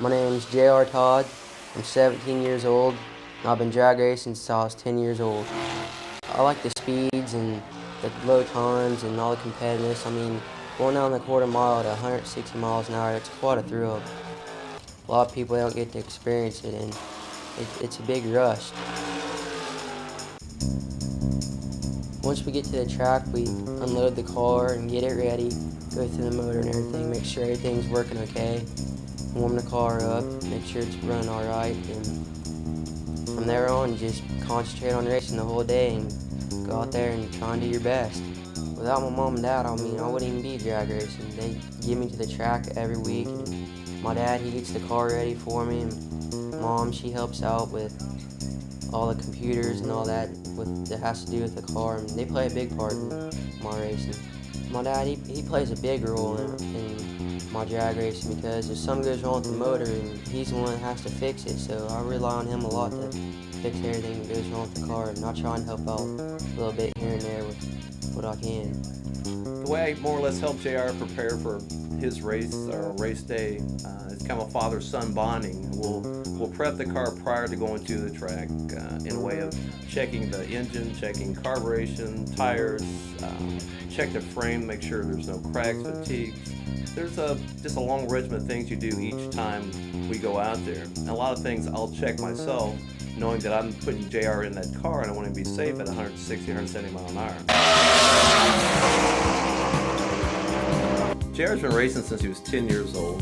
My name's J.R. Todd. I'm 17 years old, and I've been drag racing since I was 10 years old. I like the speeds and the low times and all the competitiveness. I mean, going down the quarter mile at 160 miles an hour, it's quite a thrill. A lot of people don't get to experience it, and it's a big rush. Once we get to the track, we unload the car and get it ready, go through the motor and everything, make sure everything's working okay, warm the car up, make sure it's running all right, and from there on, just concentrate on racing the whole day and go out there and try and do your best. Without my mom and dad, I mean, I wouldn't even be drag racing. They get me to the track every week, and my dad, he gets the car ready for me, and mom, she helps out with all the computers and all that that has to do with the car, and they play a big part in my racing. My dad, he plays a big role in my drag racing because if something goes wrong with the motor, and he's the one that has to fix it, so I rely on him a lot to fix everything that goes wrong with the car, and I try and help out a little bit here and there with what I can. The way I more or less help JR prepare for his race or race day, it's kind of a father-son bonding. We'll prep the car prior to going to the track in a way of checking the engine, checking carburation, tires, check the frame, make sure there's no cracks, fatigues. There's just a long regimen of things you do each time we go out there. And a lot of things I'll check myself, knowing that I'm putting JR in that car and I want him to be safe at 160, 170 miles an hour. JR's been racing since he was 10 years old.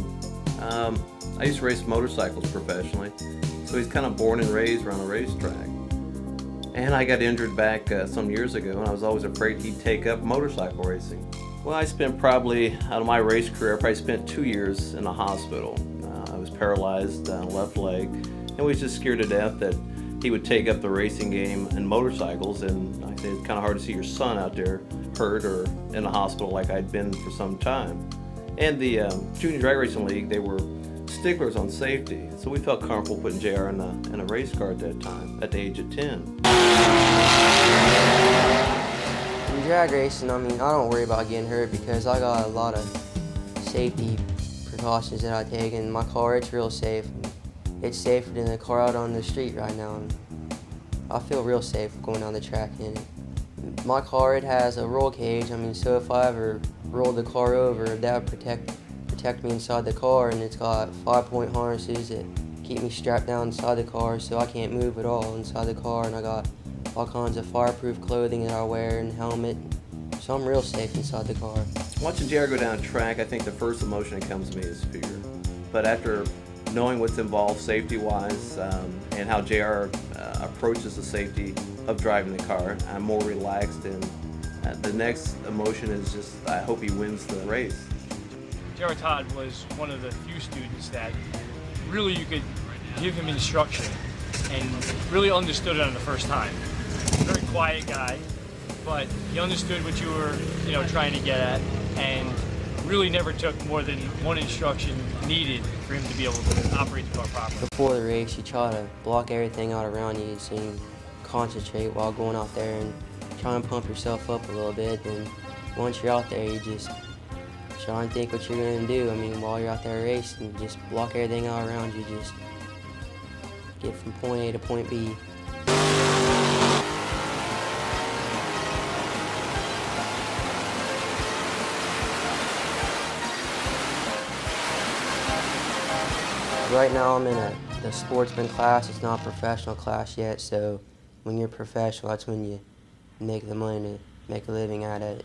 I used to race motorcycles professionally, so he's kind of born and raised around a racetrack. And I got injured back some years ago, and I was always afraid he'd take up motorcycle racing. Well, I spent probably, out of my race career, I probably spent 2 years in the hospital. I was paralyzed left leg, and we was just scared to death that he would take up the racing game and motorcycles, and I say it's kind of hard to see your son out there hurt or in the hospital like I'd been for some time. And the Junior Drag Racing League, they were sticklers on safety, so we felt comfortable putting JR in a race car at that time, at the age of 10. In drag racing, I mean, I don't worry about getting hurt because I got a lot of safety precautions that I take, and my car, it's real safe. It's safer than the car out on the street right now, and I feel real safe going down the track in it. My car, it has a roll cage. I mean, so if I ever rolled the car over, that would protect me inside the car, and it's got 5-point harnesses that keep me strapped down inside the car so I can't move at all inside the car, and I got all kinds of fireproof clothing that I wear and helmet, so I'm real safe inside the car. Watching JR go down track, I think the first emotion that comes to me is fear. But after knowing what's involved safety-wise and how JR approaches the safety of driving the car, I'm more relaxed, and the next emotion is just I hope he wins the race. J.R. Todd was one of the few students that really you could give him instruction and really understood it on the first time. Very quiet guy, but he understood what you were, trying to get at, and really never took more than one instruction needed for him to be able to operate the car properly. Before the race, you try to block everything out around you so you can concentrate while going out there and try and pump yourself up a little bit. And once you're out there, you just try and think what you're going to do. I mean, while you're out there racing, just block everything out around you. Just get from point A to point B. Right now I'm in the sportsman class. It's not a professional class yet, so when you're professional, that's when you make the money to make a living at it.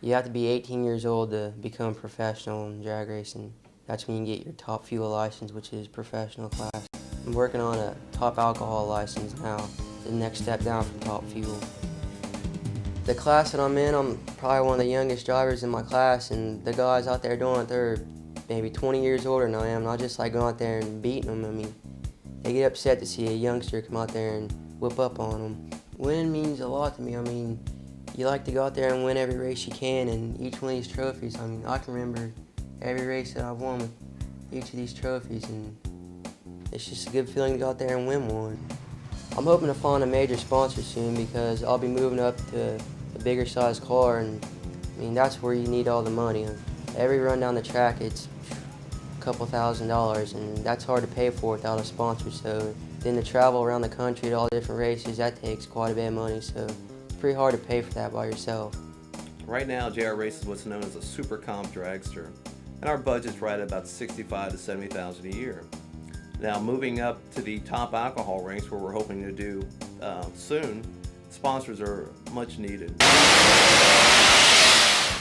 You have to be 18 years old to become professional in drag racing. That's when you get your top fuel license, which is professional class. I'm working on a top alcohol license now, the next step down from top fuel. The class that I'm in, I'm probably one of the youngest drivers in my class, and the guys out there doing it, they're maybe 20 years older than I am, and I just like going out there and beating them. I mean, they get upset to see a youngster come out there and whip up on them. Winning means a lot to me. I mean, you like to go out there and win every race you can, and each one of these trophies, I mean, I can remember every race that I've won with each of these trophies, and it's just a good feeling to go out there and win one. I'm hoping to find a major sponsor soon because I'll be moving up to a bigger size car, and I mean, that's where you need all the money. Every run down the track, it's couple $1,000s, and that's hard to pay for without a sponsor. So then to travel around the country to all different races, that takes quite a bit of money. So it's pretty hard to pay for that by yourself. Right now, JR races what's known as a super comp dragster, and our budget's right at about $65,000 to $70,000 a year. Now, moving up to the top alcohol ranks, where we're hoping to do soon, sponsors are much needed.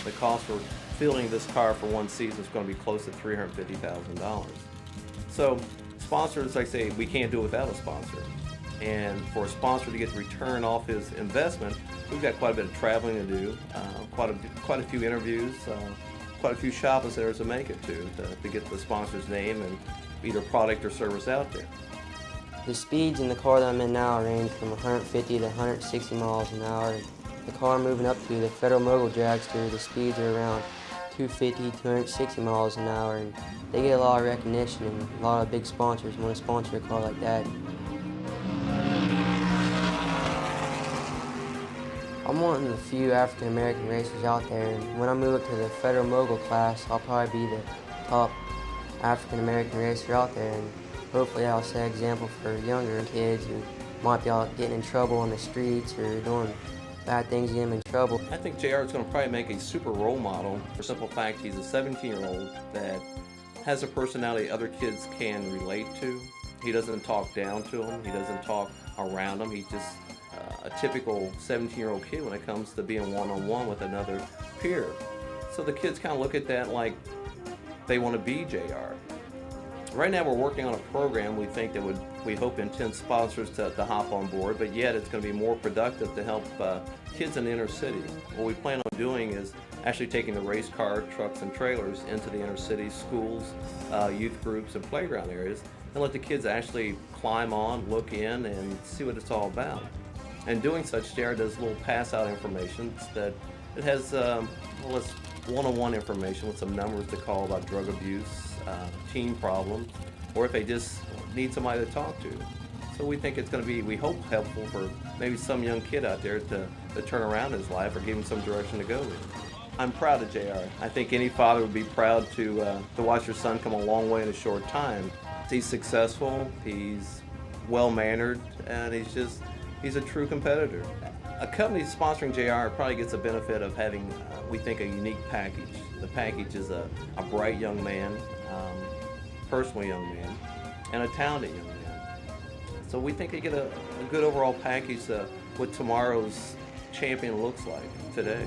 The cost for fielding this car for one season is going to be close to $350,000. So, sponsors, like I say, we can't do it without a sponsor. And for a sponsor to get the return off his investment, we've got quite a bit of traveling to do, quite a few interviews, quite a few shopping centers to make it to get the sponsor's name and either product or service out there. The speeds in the car that I'm in now range from 150 to 160 miles an hour. The car I'm moving up to, the Federal Mogul Dragster, the speeds are around 250, 260 miles an hour, and they get a lot of recognition, and a lot of big sponsors want to sponsor a car like that. I'm wanting a few African American racers out there, and when I move up to the Federal Mogul class, I'll probably be the top African American racer out there, and hopefully I'll set an example for younger kids who might be out getting in trouble on the streets or doing bad things, getting them in trouble. I think JR is going to probably make a super role model for the simple fact he's a 17-year-old that has a personality other kids can relate to. He doesn't talk down to them. He doesn't talk around them. He's just a typical 17-year-old kid when it comes to being one-on-one with another peer. So the kids kind of look at that like they want to be JR. Right now we're working on a program we think that we hope intend sponsors to hop on board, but yet it's going to be more productive to help kids in the inner city. What we plan on doing is actually taking the race car, trucks, and trailers into the inner city schools, youth groups, and playground areas, and let the kids actually climb on, look in, and see what it's all about. And doing such, JR does little pass-out information that it has one-on-one information with some numbers to call about drug abuse, teen problems, or if they just need somebody to talk to. So we think it's going to be, we hope, helpful for maybe some young kid out there to turn around his life or give him some direction to go with. I'm proud of JR. I think any father would be proud to watch their son come a long way in a short time. He's successful, he's well-mannered, and he's a true competitor. A company sponsoring JR probably gets the benefit of having, we think, a unique package. The package is a bright young man, personal young man, and a talented young man. So we think they get a good overall package what tomorrow's champion looks like today.